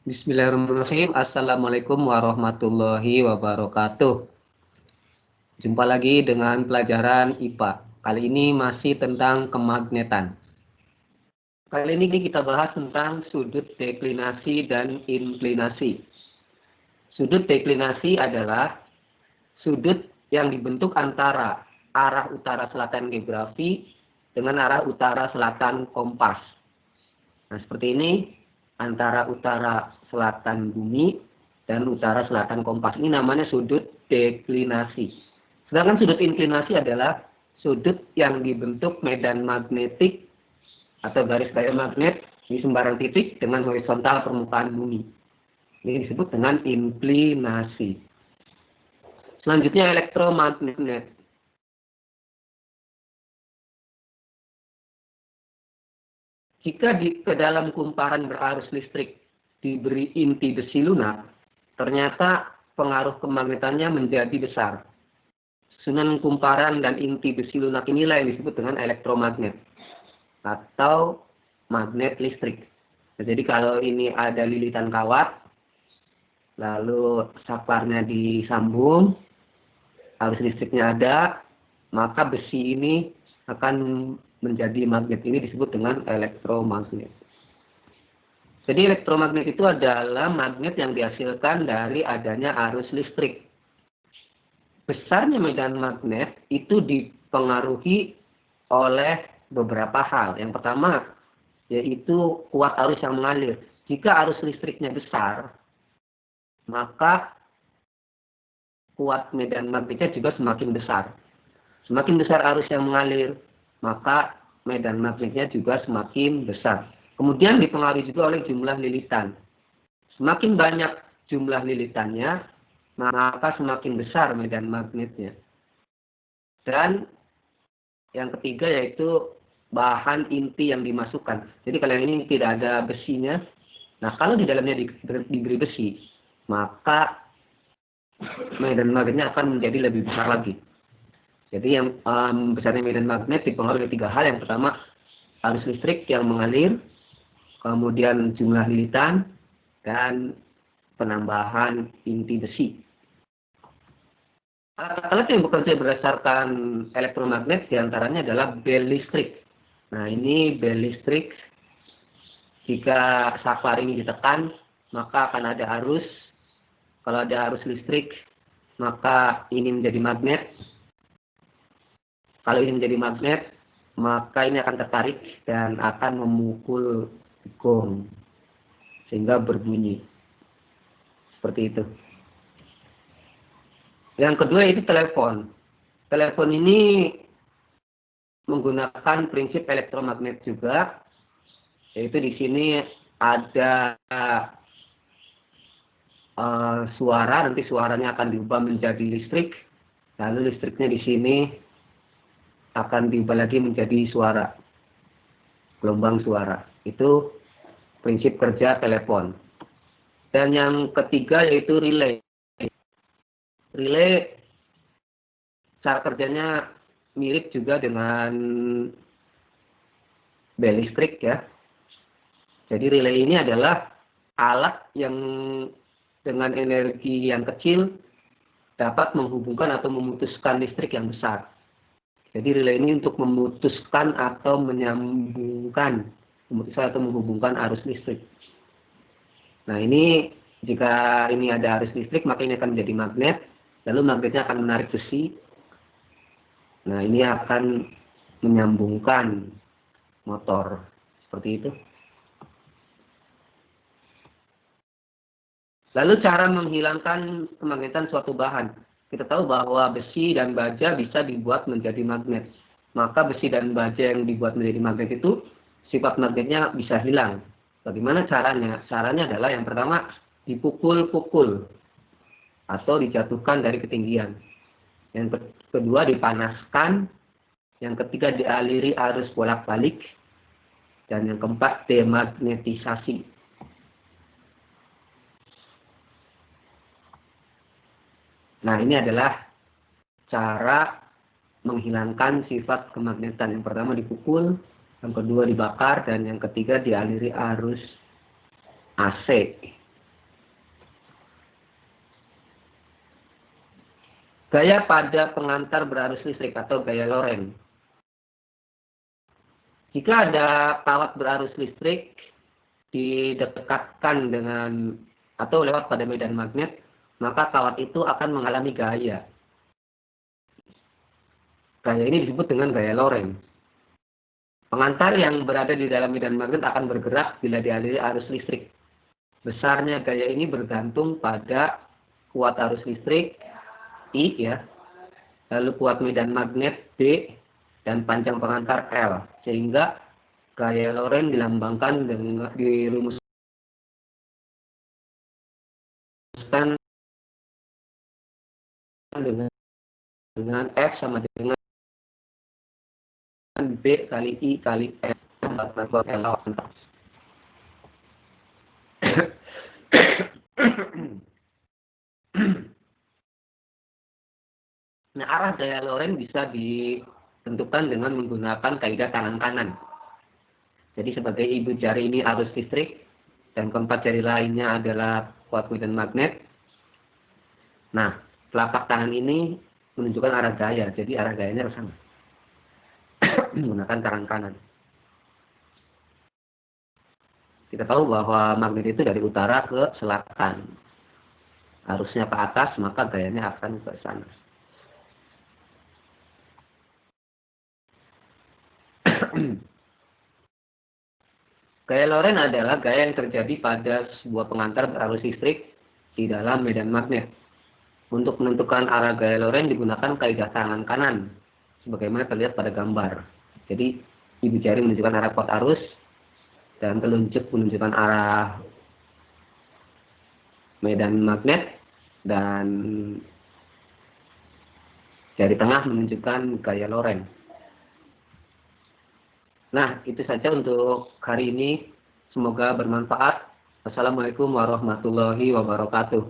Bismillahirrahmanirrahim. Assalamualaikum warahmatullahi wabarakatuh. Jumpa lagi dengan pelajaran IPA. Kali ini masih tentang kemagnetan. Kali ini kita bahas tentang sudut deklinasi dan inklinasi. Sudut deklinasi adalah sudut yang dibentuk antara arah utara selatan geografi dengan arah utara selatan kompas. Nah, seperti ini. Antara utara selatan bumi dan utara selatan kompas. Ini namanya sudut deklinasi. Sedangkan sudut inklinasi adalah sudut yang dibentuk medan magnetik atau garis biomagnet di sembarang titik dengan horizontal permukaan bumi. Ini disebut dengan inklinasi. Selanjutnya elektromagnet. Jika ke dalam kumparan berarus listrik diberi inti besi lunak, ternyata pengaruh kemagnetannya menjadi besar. Susunan kumparan dan inti besi lunak inilah yang disebut dengan elektromagnet atau magnet listrik. Jadi kalau ini ada lilitan kawat, lalu saklarnya disambung, arus listriknya ada, maka besi ini akan menjadi magnet. Ini disebut dengan elektromagnet. Jadi elektromagnet itu adalah magnet yang dihasilkan dari adanya arus listrik. Besarnya medan magnet itu dipengaruhi oleh beberapa hal. Yang pertama yaitu kuat arus yang mengalir. Jika arus listriknya besar, maka kuat medan magnetnya juga semakin besar. Semakin besar arus yang mengalir, maka medan magnetnya juga semakin besar. Kemudian dipengaruhi juga oleh jumlah lilitan. Semakin banyak jumlah lilitannya, maka semakin besar medan magnetnya. Dan yang ketiga yaitu bahan inti yang dimasukkan. Jadi kalau ini tidak ada besinya, nah kalau di dalamnya diberi besi, maka medan magnetnya akan menjadi lebih besar lagi. Jadi yang besarnya medan magnet dipengaruhi oleh tiga hal. Yang pertama, arus listrik yang mengalir, kemudian jumlah lilitan, dan penambahan inti besi. Alat yang bekerja berdasarkan elektromagnet diantaranya adalah bel listrik. Nah, ini bel listrik. Jika saklar ini ditekan, maka akan ada arus. Kalau ada arus listrik, maka ini menjadi magnet. Kalau ini menjadi magnet, maka ini akan tertarik dan akan memukul gong sehingga berbunyi. Seperti itu. Yang kedua itu telepon. Telepon ini menggunakan prinsip elektromagnet juga, yaitu di sini ada suara, nanti suaranya akan diubah menjadi listrik, lalu listriknya di sini akan diubah lagi menjadi suara, gelombang suara. Itu prinsip kerja telepon. Dan yang ketiga yaitu relay. Relay cara kerjanya mirip juga dengan bel listrik ya. Jadi relay ini adalah alat yang dengan energi yang kecil dapat menghubungkan atau memutuskan listrik yang besar. Jadi relay ini untuk memutuskan atau menyambungkan, memutuskan atau menghubungkan arus listrik. Nah ini jika ini ada arus listrik maka ini akan menjadi magnet, lalu magnetnya akan menarik besi. Nah ini akan menyambungkan motor seperti itu. Lalu cara menghilangkan kemagnetan suatu bahan. Kita tahu bahwa besi dan baja bisa dibuat menjadi magnet. Maka besi dan baja yang dibuat menjadi magnet itu sifat magnetnya bisa hilang. Bagaimana caranya? Caranya adalah yang pertama dipukul-pukul atau dijatuhkan dari ketinggian. Yang kedua dipanaskan. Yang ketiga dialiri arus bolak-balik. Dan yang keempat demagnetisasi. Nah, ini adalah cara menghilangkan sifat kemagnetan. Yang pertama dipukul, yang kedua dibakar, dan yang ketiga dialiri arus AC. Gaya pada pengantar berarus listrik atau gaya Lorentz. Jika ada kawat berarus listrik didekatkan dengan atau lewat pada medan magnet, maka kawat itu akan mengalami gaya. Gaya ini disebut dengan gaya Lorentz. Pengantar yang berada di dalam medan magnet akan bergerak bila dialiri arus listrik. Besarnya gaya ini bergantung pada kuat arus listrik I ya, lalu kuat medan magnet B, dan panjang pengantar L, sehingga gaya Lorentz dilambangkan dengan dirumuskan dengan F sama dengan B kali I kali F. Nah, arah gaya Lorentz bisa ditentukan dengan menggunakan kaidah tangan kanan. Jadi sebagai ibu jari ini arus listrik dan keempat jari lainnya adalah kuat medan magnet. Nah, telapak tangan ini menunjukkan arah gaya, jadi arah gayanya harus sama. Menggunakan tangan kanan. Kita tahu bahwa magnet itu dari utara ke selatan. Arusnya ke atas, maka gayanya akan ke sana. Gaya Lorentz adalah gaya yang terjadi pada sebuah pengantar berarus listrik di dalam medan magnet. Untuk menentukan arah gaya Lorentz digunakan kaidah tangan kanan, sebagaimana terlihat pada gambar. Jadi, ibu jari menunjukkan arah kuat arus, dan telunjuk menunjukkan arah medan magnet, dan jari tengah menunjukkan gaya Lorentz. Nah, itu saja untuk hari ini. Semoga bermanfaat. Wassalamualaikum warahmatullahi wabarakatuh.